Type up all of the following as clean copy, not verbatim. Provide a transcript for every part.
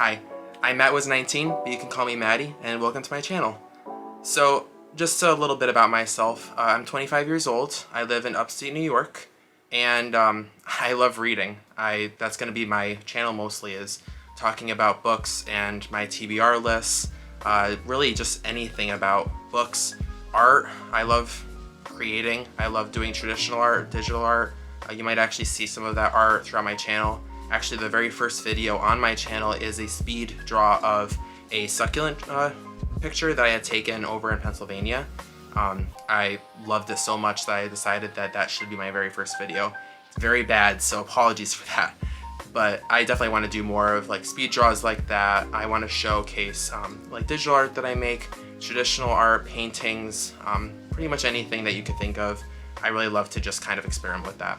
Hi, I'm mattwizart, but you can call me Maddie, and welcome to my channel. So, just a little bit about myself. I'm 25 years old, I live in upstate New York, and I love reading. That's going to be my channel mostly, is talking about books and my TBR lists, really just anything about books, art. I love creating, I love doing traditional art, digital art. You might actually see some of that art throughout my channel. Actually, the very first video on my channel is a speed draw of a succulent picture that I had taken over in Pennsylvania. I loved it so much that I decided that that should be my very first video. It's very bad, so apologies for that. But I definitely want to do more of like speed draws like that. I want to showcase like digital art that I make, traditional art, paintings, pretty much anything that you could think of. I really love to just kind of experiment with that.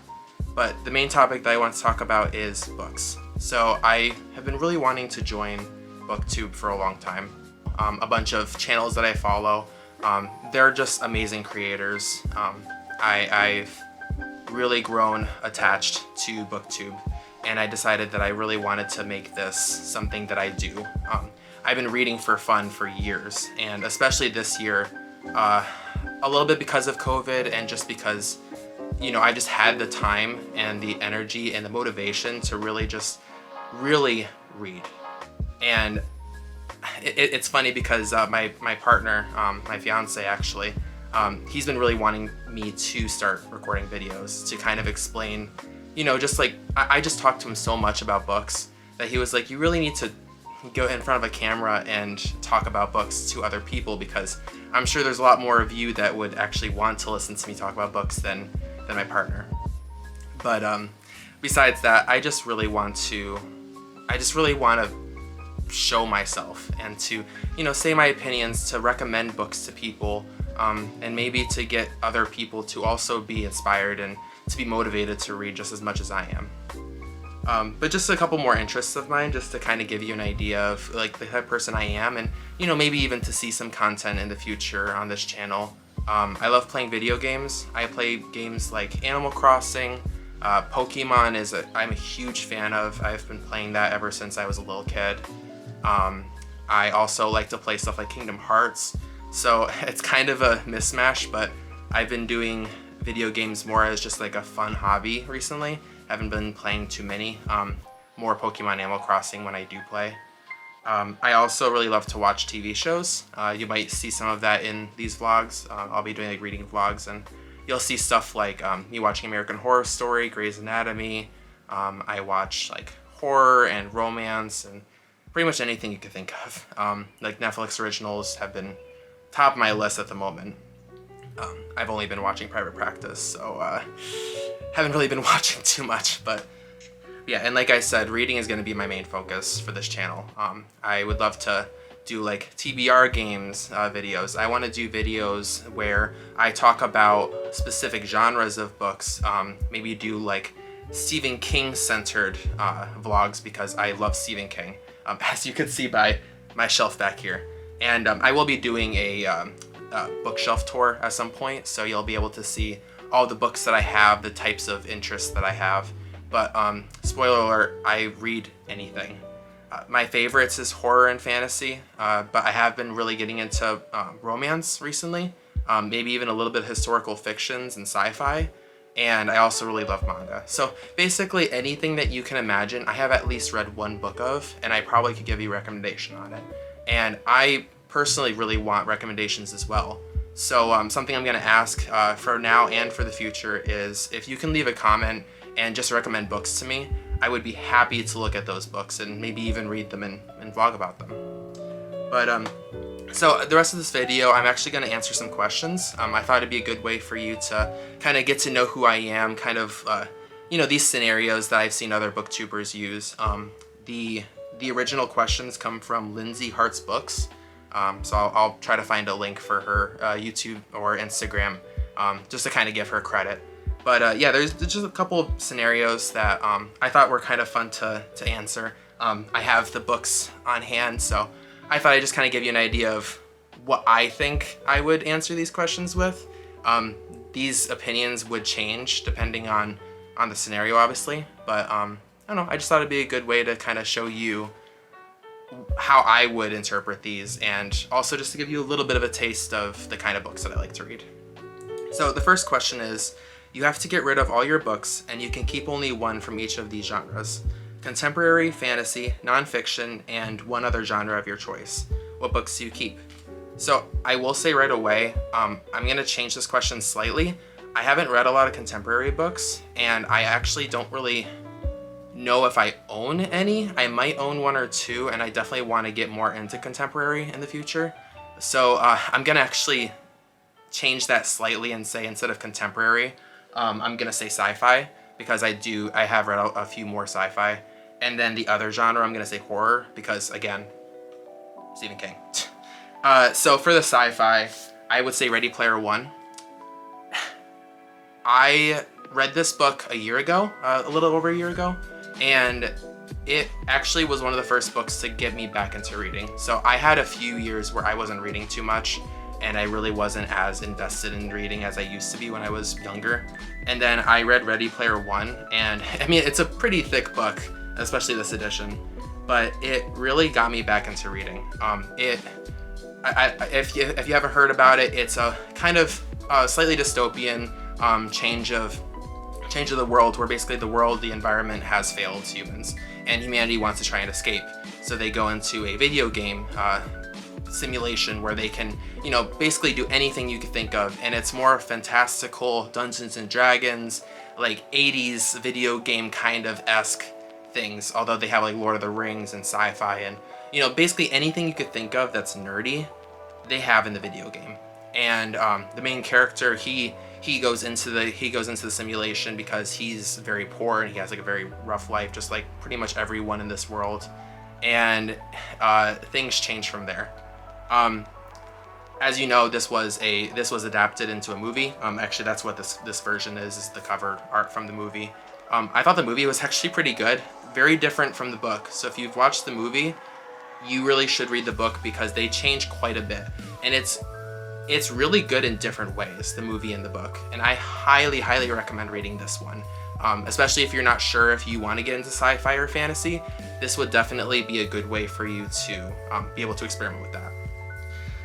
But the main topic that I want to talk about is books. So I have been really wanting to join BookTube for a long time. A bunch of channels that I follow, they're just amazing creators. I've really grown attached to BookTube, and I decided that I really wanted to make this something that I do. I've been reading for fun for years, and especially this year, a little bit because of COVID and just because, you know, I just had the time and the energy and the motivation to really read. And it's funny because my partner, my fiance actually, he's been really wanting me to start recording videos to kind of explain, you know, just like, I just talked to him so much about books that he was like, you really need to go in front of a camera and talk about books to other people, because I'm sure there's a lot more of you that would actually want to listen to me talk about books than my partner. But besides that, I just really want to show myself and to, you know, say my opinions, to recommend books to people, and maybe to get other people to also be inspired and to be motivated to read just as much as I am. But just a couple more interests of mine, just to kind of give you an idea of like the type of person I am, and, you know, maybe even to see some content in the future on this channel. I love playing video games. I play games like Animal Crossing, Pokemon I'm a huge fan of. I've been playing that ever since I was a little kid. I also like to play stuff like Kingdom Hearts. So it's kind of a mismatch, but I've been doing video games more as just like a fun hobby recently. Haven't been playing too many. More Pokemon, Animal Crossing when I do play. I also really love to watch TV shows. You might see some of that in these vlogs. I'll be doing like reading vlogs, and you'll see stuff like me watching American Horror Story, Grey's Anatomy. I watch like horror and romance and pretty much anything you could think of. Like Netflix originals have been top of my list at the moment. I've only been watching Private Practice, so haven't really been watching too much, but yeah, and like I said, reading is going to be my main focus for this channel. I would love to do like TBR games videos. I want to do videos where I talk about specific genres of books, maybe do like Stephen King centered vlogs, because I love Stephen King, as you can see by my shelf back here. And I will be doing a bookshelf tour at some point, so you'll be able to see all the books that I have, the types of interests that I have. But spoiler alert, I read anything. My favorites is horror and fantasy, but I have been really getting into romance recently, maybe even a little bit of historical fictions and sci-fi, and I also really love manga. So basically anything that you can imagine, I have at least read one book of, and I probably could give you a recommendation on it. And I personally really want recommendations as well. So something I'm going to ask for now and for the future is if you can leave a comment and just recommend books to me, I would be happy to look at those books and maybe even read them and vlog about them. But so the rest of this video, I'm actually going to answer some questions. I thought it'd be a good way for you to kind of get to know who I am, kind of, you know, these scenarios that I've seen other booktubers use. The original questions come from Lindsay Hart's Books. So I'll try to find a link for her YouTube or Instagram, just to kind of give her credit. But yeah, there's just a couple of scenarios that I thought were kind of fun to answer. I have the books on hand, so I thought I'd just kind of give you an idea of what I think I would answer these questions with. These opinions would change depending on the scenario, obviously, but I don't know, I just thought it'd be a good way to kind of show you how I would interpret these, and also just to give you a little bit of a taste of the kind of books that I like to read. So the first question is, you have to get rid of all your books and you can keep only one from each of these genres: contemporary, fantasy, nonfiction, and one other genre of your choice. What books do you keep? So I will say right away, I'm gonna change this question slightly. I haven't read a lot of contemporary books, and I actually don't really know if I own any. I might own one or two, and I definitely want to get more into contemporary in the future. So I'm gonna actually change that slightly and say, instead of contemporary, I'm gonna say sci-fi, because I have read a few more sci-fi. And then the other genre, I'm gonna say horror, because again, Stephen King. So for the sci-fi, I would say Ready Player One. I read this book a year ago, a little over a year ago, and it actually was one of the first books to get me back into reading. So I had a few years where I wasn't reading too much, and I really wasn't as invested in reading as I used to be when I was younger. And then I read Ready Player One, and I mean, it's a pretty thick book, especially this edition, but it really got me back into reading. If you haven't heard about it, it's a kind of slightly dystopian change of the world, where basically the environment has failed humans, and humanity wants to try and escape. So they go into a video game simulation where they can, basically do anything you could think of, and it's more fantastical Dungeons and Dragons, like 80s video game kind of esque things, although they have like Lord of the Rings and sci-fi and basically anything you could think of that's nerdy, they have in the video game. And the main character, he goes into the simulation because he's very poor and he has like a very rough life, just like pretty much everyone in this world. And things change from there. As you know, this was adapted into a movie. Actually, that's what this version is the cover art from the movie. I thought the movie was actually pretty good, very different from the book. So if you've watched the movie, you really should read the book, because they change quite a bit, and it's really good in different ways, the movie and the book. And I highly recommend reading this one, especially if you're not sure if you want to get into sci-fi or fantasy. This would definitely be a good way for you to be able to experiment with that.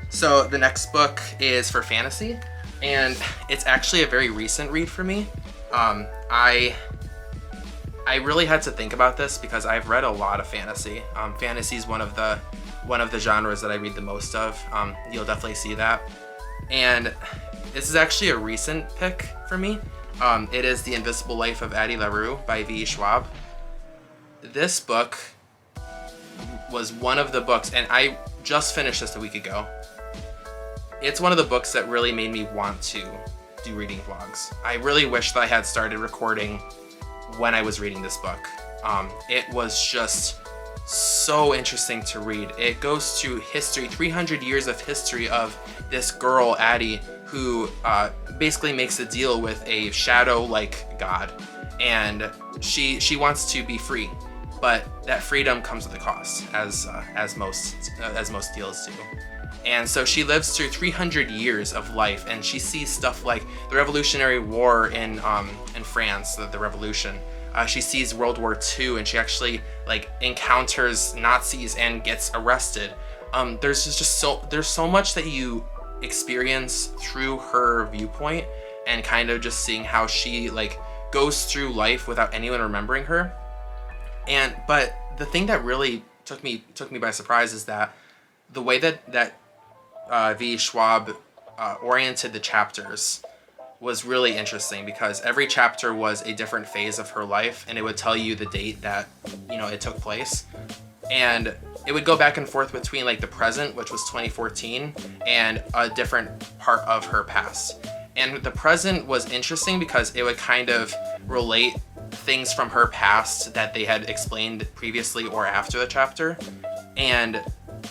So the next book is for fantasy, and it's actually a very recent read for me. I really had to think about this because I've read a lot of fantasy. Fantasy is one of the genres that I read the most of. You'll definitely see that. And this is actually a recent pick for me. It is The Invisible Life of Addie LaRue by V. Schwab. This book was one of the books, and I just finished this a week ago. It's one of the books that really made me want to do reading vlogs. I really wish that I had started recording when I was reading this book. It was just so interesting to read. It goes to history, 300 years of history of this girl, Addie, who basically makes a deal with a shadow-like god, and she wants to be free, but that freedom comes with a cost, as most deals do. And so she lives through 300 years of life, and she sees stuff like the Revolutionary War in France, the Revolution. She sees World War II, and she actually encounters Nazis and gets arrested. There's so much that you experience through her viewpoint, and kind of just seeing how she goes through life without anyone remembering her. But the thing that really took me by surprise is that the way that V. Schwab oriented the chapters was really interesting, because every chapter was a different phase of her life, and it would tell you the date that it took place, and it would go back and forth between the present, which was 2014, and a different part of her past. And the present was interesting because it would kind of relate things from her past that they had explained previously or after the chapter. And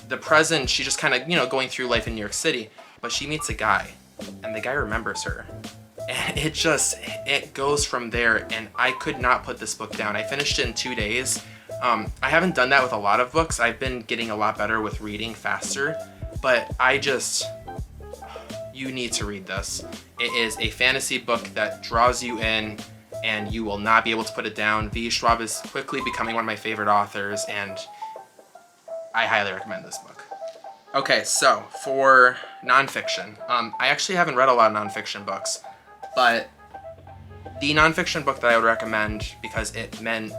the present, she just kind of going through life in New York City, but she meets a guy, and the guy remembers her. And it goes from there, and I could not put this book down. I finished it in 2 days. I haven't done that with a lot of books. I've been getting a lot better with reading faster, but you need to read this. It is a fantasy book that draws you in, and you will not be able to put it down. V. Schwab is quickly becoming one of my favorite authors, and I highly recommend this book. Okay, so for nonfiction, I actually haven't read a lot of nonfiction books, but the nonfiction book that I would recommend, because it meant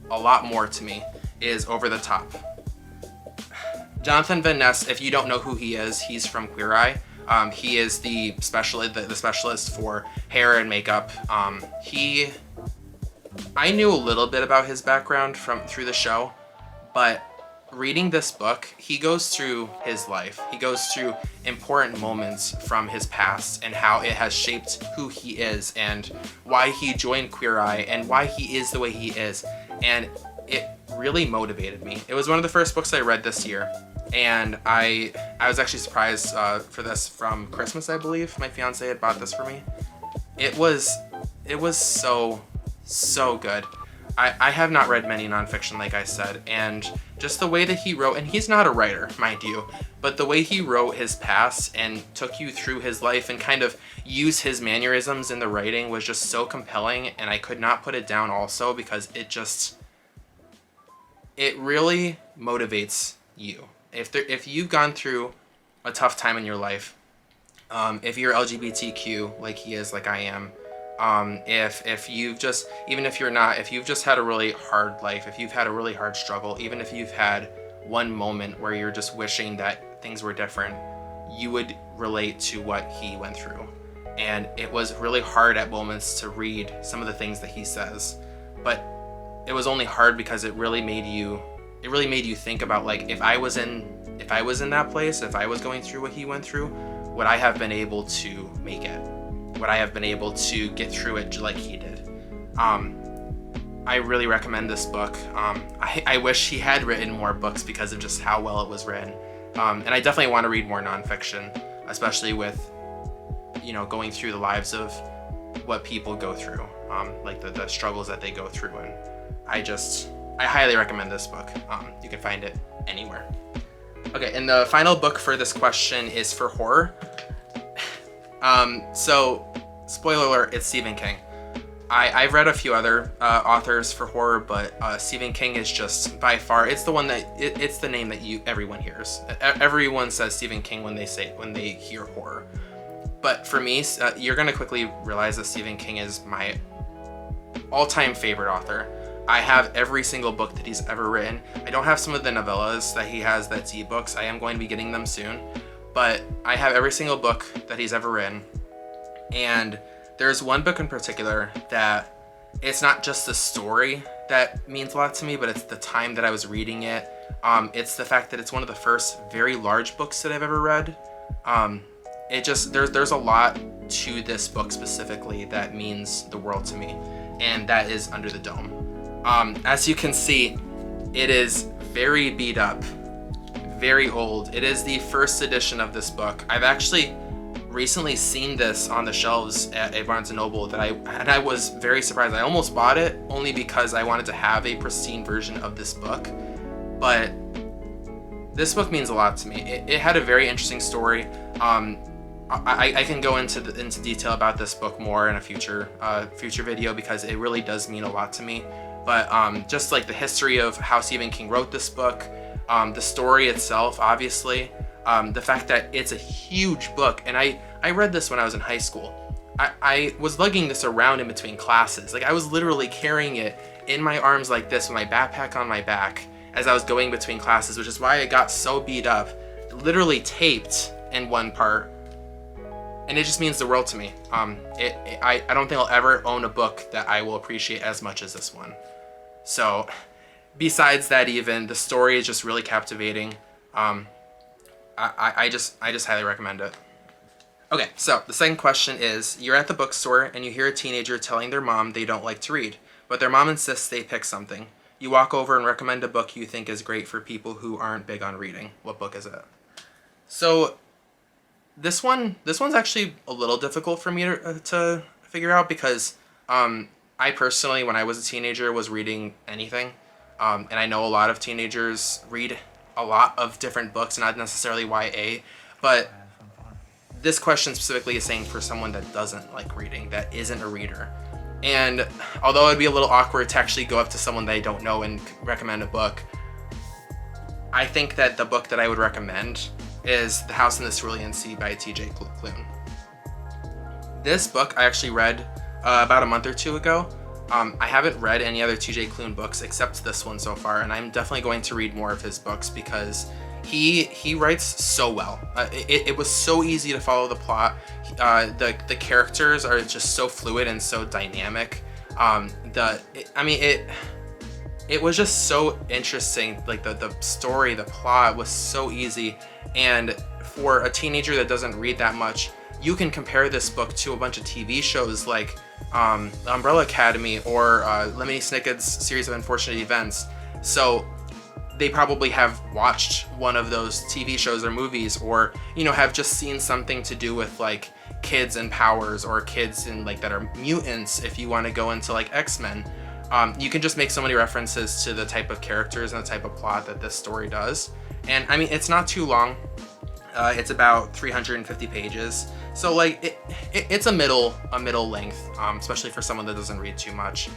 a lot more to me, is Over the Top. Jonathan Van Ness, if you don't know who he is, he's from Queer Eye. He is the specialist for hair and makeup. I knew a little bit about his background through the show, but reading this book, he goes through his life. He goes through important moments from his past and how it has shaped who he is and why he joined Queer Eye and why he is the way he is. And it really motivated me. It was one of the first books I read this year. And I was actually surprised for this from Christmas, I believe. My fiance had bought this for me. It was so good. I have not read many nonfiction, like I said, and just the way that he wrote, and he's not a writer, mind you, but the way he wrote his past and took you through his life and kind of used his mannerisms in the writing was just so compelling, and I could not put it down also because it really motivates you. If you've gone through a tough time in your life, if you're LGBTQ like he is, like I am, if you've just, even if you're not, if you've just had a really hard life, if you've had a really hard struggle, even if you've had one moment where you're just wishing that things were different, you would relate to what he went through. And it was really hard at moments to read some of the things that he says, but it was only hard because it really made you think about, like, if I was in that place, if I was going through what he went through, would I have been able to make it? Would I have been able to get through it like he did? I really recommend this book. I wish he had written more books because of just how well it was written. And I definitely want to read more nonfiction, especially with, going through the lives of what people go through, like the struggles that they go through. And I highly recommend this book. You can find it anywhere. Okay, and the final book for this question is for horror. So, spoiler alert, it's Stephen King. I've read a few other authors for horror, but Stephen King is just by far, it's the one that, it's the name that everyone hears. Everyone says Stephen King when they hear horror. But for me, you're gonna quickly realize that Stephen King is my all-time favorite author. I have every single book that he's ever written. I don't have some of the novellas that he has that's ebooks. I am going to be getting them soon. But I have every single book that he's ever written. And there's one book in particular that it's not just the story that means a lot to me, but it's the time that I was reading it. It's the fact that it's one of the first very large books that I've ever read. There's a lot to this book specifically that means the world to me. And that is Under the Dome. As you can see, it is very beat up, very old. It is the first edition of this book. I've actually recently seen this on the shelves at a Barnes & Noble and I was very surprised. I almost bought it only because I wanted to have a pristine version of this book. But this book means a lot to me. It had a very interesting story. I can go into detail about this book more in a future video because it really does mean a lot to me. But just like the history of how Stephen King wrote this book, the story itself, obviously, the fact that it's a huge book, and I read this when I was in high school. I was lugging this around in between classes. Like, I was literally carrying it in my arms like this with my backpack on my back as I was going between classes, which is why it got so beat up, literally taped in one part. And it just means the world to me. I don't think I'll ever own a book that I will appreciate as much as this one. So, besides that, even the story is just really captivating. I just highly recommend it. Okay, so the second question is: you're at the bookstore and you hear a teenager telling their mom they don't like to read, but their mom insists they pick something. You walk over and recommend a book you think is great for people who aren't big on reading. What book is it? So, this one's actually a little difficult for me to figure out because I personally, when I was a teenager, was reading anything. And I know a lot of teenagers read a lot of different books, not necessarily YA, but this question specifically is saying for someone that doesn't like reading, that isn't a reader. And although it'd be a little awkward to actually go up to someone they don't know and recommend a book, I think that the book that I would recommend is The House in the Cerulean Sea by T.J. Klune. This book I actually read about a month or two ago. I haven't read any other T.J. Klune books except this one so far, and I'm definitely going to read more of his books because he writes so well. It was so easy to follow the plot. The characters are just so fluid and so dynamic. It was just so interesting. Like the story, the plot was so easy, and for a teenager that doesn't read that much, you can compare this book to a bunch of TV shows like Umbrella Academy or Lemony Snicket's Series of Unfortunate Events. So they probably have watched one of those TV shows or movies, or have just seen something to do with like kids and powers, or kids in like that are mutants. If you want to go into like X-Men, you can just make so many references to the type of characters and the type of plot that this story does. And I mean, it's not too long. It's about 350 pages. So like it's a middle length, especially for someone that doesn't read too much.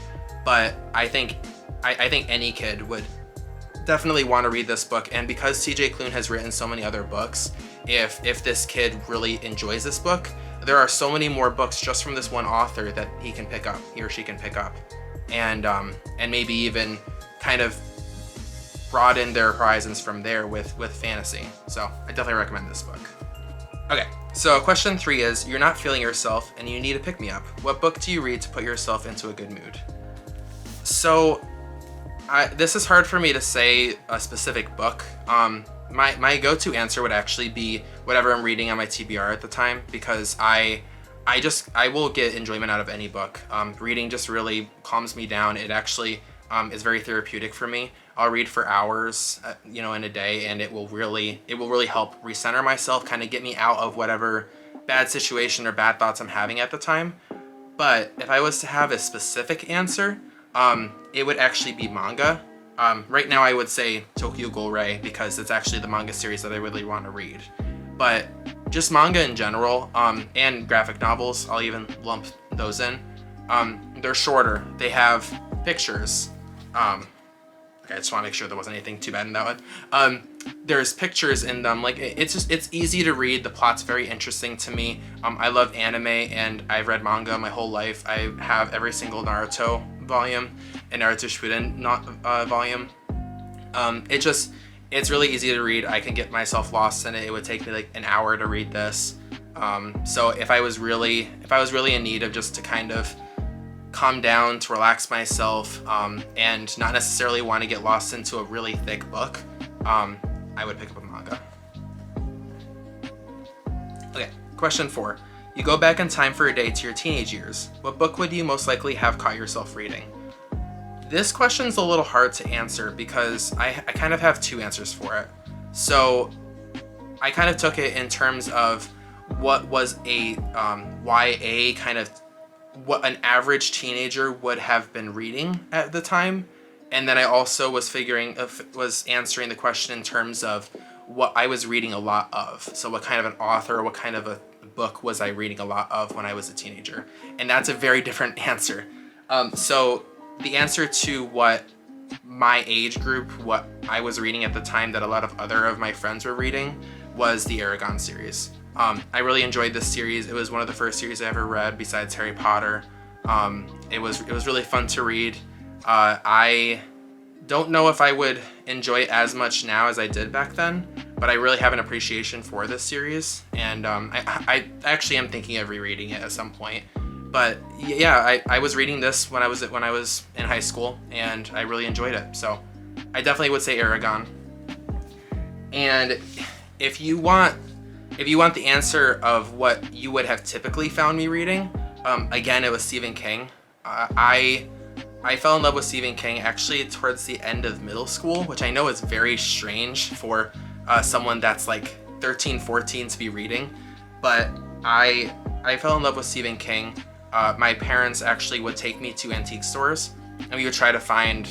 But I think any kid would definitely want to read this book. And because T.J. Klune has written so many other books, if this kid really enjoys this book, there are so many more books just from this one author that he or she can pick up, and maybe even kind of broaden their horizons from there with fantasy. So I definitely recommend this book. Okay, so question 3 is, you're not feeling yourself and you need a pick-me-up. What book do you read to put yourself into a good mood? So this is hard for me to say a specific book. My go-to answer would actually be whatever I'm reading on my TBR at the time, because I will get enjoyment out of any book. Reading just really calms me down. It actually is very therapeutic for me. I'll read for hours, in a day, and it will really help recenter myself, kind of get me out of whatever bad situation or bad thoughts I'm having at the time. But if I was to have a specific answer, it would actually be manga. Right now I would say Tokyo Ghoul because it's actually the manga series that I really want to read. But just manga in general, and graphic novels, I'll even lump those in. They're shorter. They have pictures. Okay, I just want to make sure there wasn't anything too bad in that one. There's pictures in them. Like it's easy to read. The plot's very interesting to me. I love anime, and I've read manga my whole life. I have every single Naruto volume and Naruto Shippuden volume. It's really easy to read. I can get myself lost in it. It would take me like an hour to read this. So if I was really in need of just to kind of calm down, to relax myself, and not necessarily want to get lost into a really thick book, I would pick up a manga. Okay, question 4. You go back in time for a day to your teenage years. What book would you most likely have caught yourself reading? This question's a little hard to answer because I kind of have 2 answers for it. So I kind of took it in terms of what was a YA kind of, what an average teenager would have been reading at the time. And then I also was answering the question in terms of what I was reading a lot of. So what kind of an author, what kind of a book was I reading a lot of when I was a teenager? And that's a very different answer. So the answer to what my age group, what I was reading at the time that a lot of other of my friends were reading, was the Eragon series. I really enjoyed this series. It was one of the first series I ever read besides Harry Potter. It was really fun to read. I don't know if I would enjoy it as much now as I did back then, but I really have an appreciation for this series, and I actually am thinking of rereading it at some point. But yeah, I was reading this when I was in high school, and I really enjoyed it. So I definitely would say Eragon. And if you want the answer of what you would have typically found me reading, again, it was Stephen King. I fell in love with Stephen King actually towards the end of middle school, which I know is very strange for someone that's like 13, 14 to be reading. But I fell in love with Stephen King. My parents actually would take me to antique stores, and we would try to find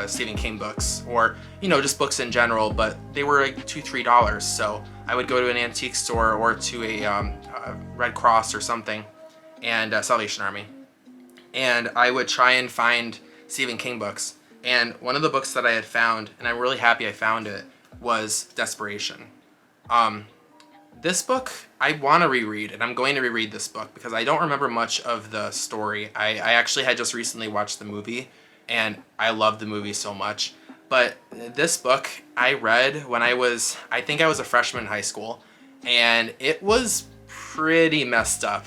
Stephen King books, or just books in general, but they were like $2-3. So I would go to an antique store or to a Red Cross or something, and Salvation Army, and I would try and find Stephen King books. And one of the books that I had found, and I'm really happy I found it, was Desperation. This book, I want to reread, and I'm going to reread this book because I don't remember much of the story. I actually had just recently watched the movie, and I loved the movie so much. But this book I read when I think I was a freshman in high school, and it was pretty messed up,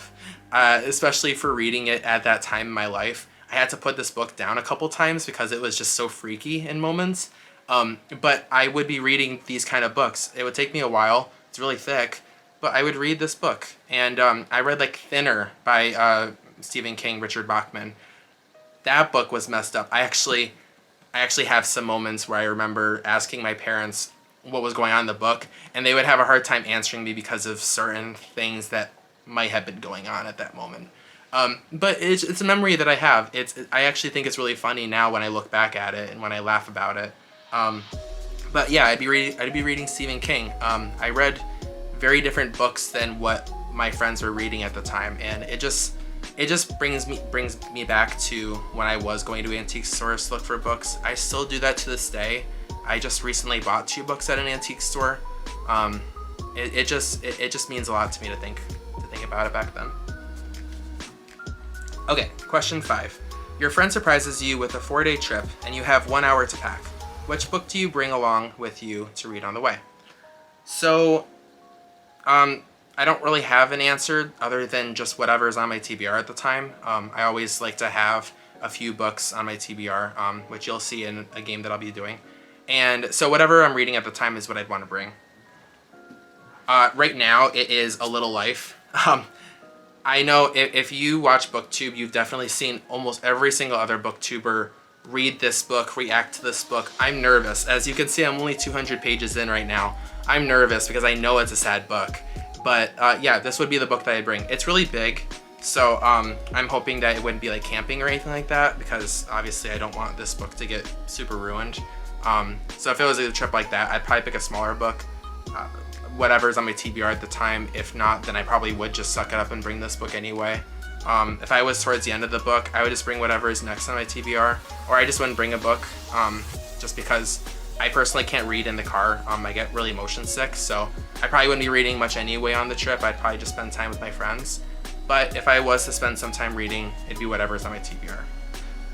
especially for reading it at that time in my life. I had to put this book down a couple times because it was just so freaky in moments. But I would be reading these kind of books. It would take me a while. It's really thick, but I would read this book. And I read like Thinner by Stephen King, Richard Bachman. That book was messed up. I actually have some moments where I remember asking my parents what was going on in the book, and they would have a hard time answering me because of certain things that might have been going on at that moment. But it's a memory that I have. I actually think it's really funny now when I look back at it and when I laugh about it. But yeah, I'd be reading Stephen King. I read very different books than what my friends were reading at the time, and it just brings me back to when I was going to antique stores to look for books. I still do that to this day. I just recently bought 2 books at an antique store. It just means a lot to me to think about it back then. Okay, question 5. Your friend surprises you with a 4-day trip, and you have 1 hour to pack. Which book do you bring along with you to read on the way? So, I don't really have an answer other than just whatever's on my TBR at the time. I always like to have a few books on my TBR, which you'll see in a game that I'll be doing. And so whatever I'm reading at the time is what I'd want to bring. Right now, it is A Little Life. I know if you watch BookTube, you've definitely seen almost every single other BookTuber read this book, react to this book. I'm nervous. As you can see, I'm only 200 pages in right now. I'm nervous because I know it's a sad book. But yeah, this would be the book that I'd bring. It's really big, so I'm hoping that it wouldn't be like camping or anything like that, because obviously I don't want this book to get super ruined. So if it was a trip like that, I'd probably pick a smaller book. Whatever's on my TBR at the time. If not, then I probably would just suck it up and bring this book anyway. If I was towards the end of the book, I would just bring whatever is next on my TBR, or I just wouldn't bring a book, just because I personally can't read in the car. I get really motion sick, so I probably wouldn't be reading much anyway on the trip. I'd probably just spend time with my friends. But if I was to spend some time reading, it'd be whatever's on my TBR.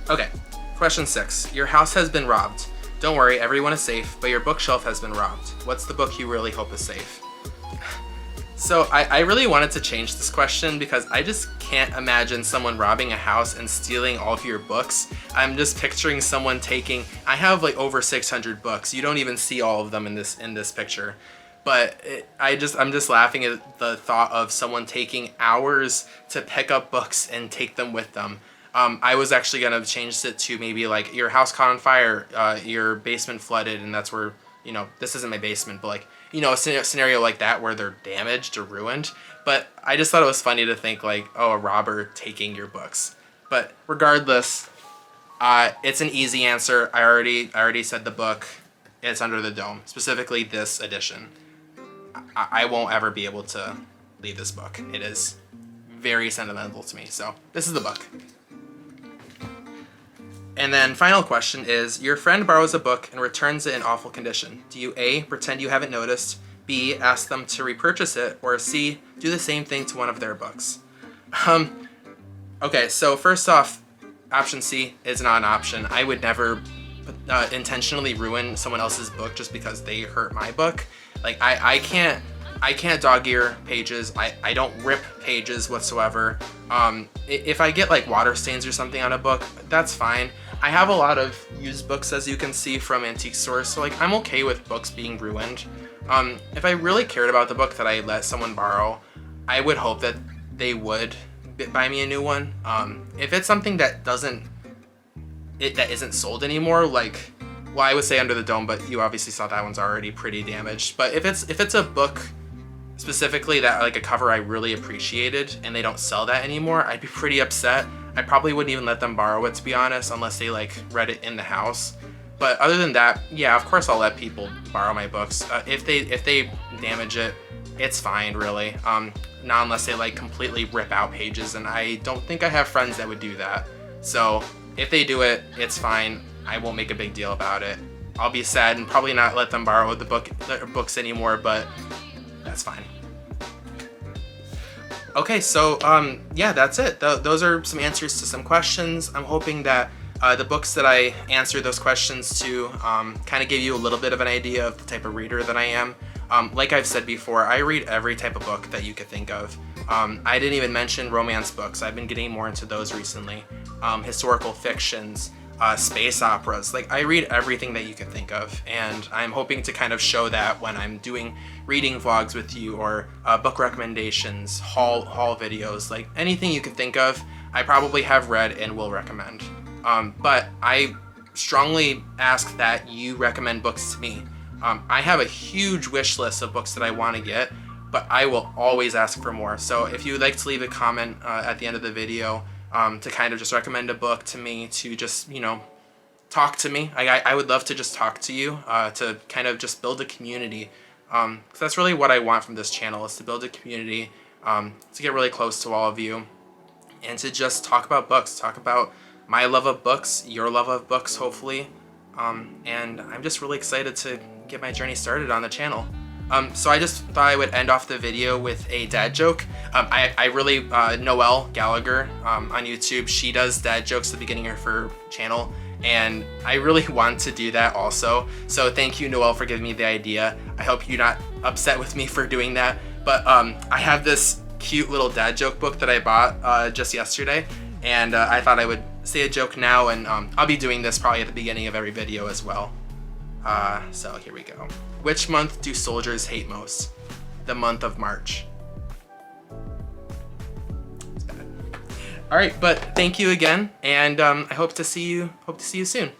Okay, question 6. Your house has been robbed. Don't worry, everyone is safe, but your bookshelf has been robbed. What's the book you really hope is safe? So I really wanted to change this question because I just can't imagine someone robbing a house and stealing all of your books. I'm just picturing someone taking, I have like over 600 books. You don't even see all of them in this picture. But I'm just laughing at the thought of someone taking hours to pick up books and take them with them. I was actually gonna change it to maybe like your house caught on fire, your basement flooded, and that's where, you know, this isn't my basement, but like, you know, a scenario like that where they're damaged or ruined. But I just thought it was funny to think like, oh, a robber taking your books. But regardless, it's an easy answer. I already said the book. It's Under the Dome, specifically this edition. I won't ever be able to leave this book. It is very sentimental to me. So this is the book. And then final question is, your friend borrows a book and returns it in awful condition. Do you A, pretend you haven't noticed, B, ask them to repurchase it, or C, do the same thing to one of their books? Okay, so first off, option C is not an option. I would never intentionally ruin someone else's book just because they hurt my book. Like, I can't dog-ear pages. I don't rip pages whatsoever. If I get like water stains or something on a book, that's fine. I have a lot of used books, as you can see, from antique stores, so like I'm okay with books being ruined. If I really cared about the book that I let someone borrow, I would hope that they would buy me a new one. If it's something that isn't sold anymore, like, well, I would say Under the Dome, but you obviously saw that one's already pretty damaged. But if it's a book specifically that like a cover I really appreciated and they don't sell that anymore, I'd be pretty upset. I probably wouldn't even let them borrow it, to be honest, unless they like read it in the house. But other than that, yeah, of course I'll let people borrow my books. If they damage it, it's fine, really. Not unless they like completely rip out pages, and I don't think I have friends that would do that. So if they do it, it's fine. I won't make a big deal about it. I'll be sad and probably not let them borrow the books anymore, but that's fine. Okay, so yeah, that's it. Those are some answers to some questions. I'm hoping that the books that I answer those questions to kind of give you a little bit of an idea of the type of reader that I am. Like I've said before, I read every type of book that you could think of. I didn't even mention romance books. I've been getting more into those recently. Historical fictions, space operas. Like, I read everything that you could think of, and I'm hoping to kind of show that when I'm doing reading vlogs with you, or book recommendations, haul videos, like anything you could think of, I probably have read and will recommend. But I strongly ask that you recommend books to me. I have a huge wish list of books that I want to get, but I will always ask for more. So if you would like to leave a comment at the end of the video to kind of just recommend a book to me, to just, you know, talk to me. I would love to just talk to you, to kind of just build a community. Because that's really what I want from this channel, is to build a community, to get really close to all of you, and to just talk about books, talk about my love of books, your love of books, hopefully. And I'm just really excited to get my journey started on the channel. So I just thought I would end off the video with a dad joke. I really, Noelle Gallagher on YouTube, she does dad jokes at the beginning of her channel, and I really want to do that also. So thank you, Noelle, for giving me the idea. I hope you're not upset with me for doing that, but I have this cute little dad joke book that I bought just yesterday, and I thought I would say a joke now, and I'll be doing this probably at the beginning of every video as well. So here we go. Which month do soldiers hate most? The month of March. It's bad. All right, but thank you again, and I hope to see you soon.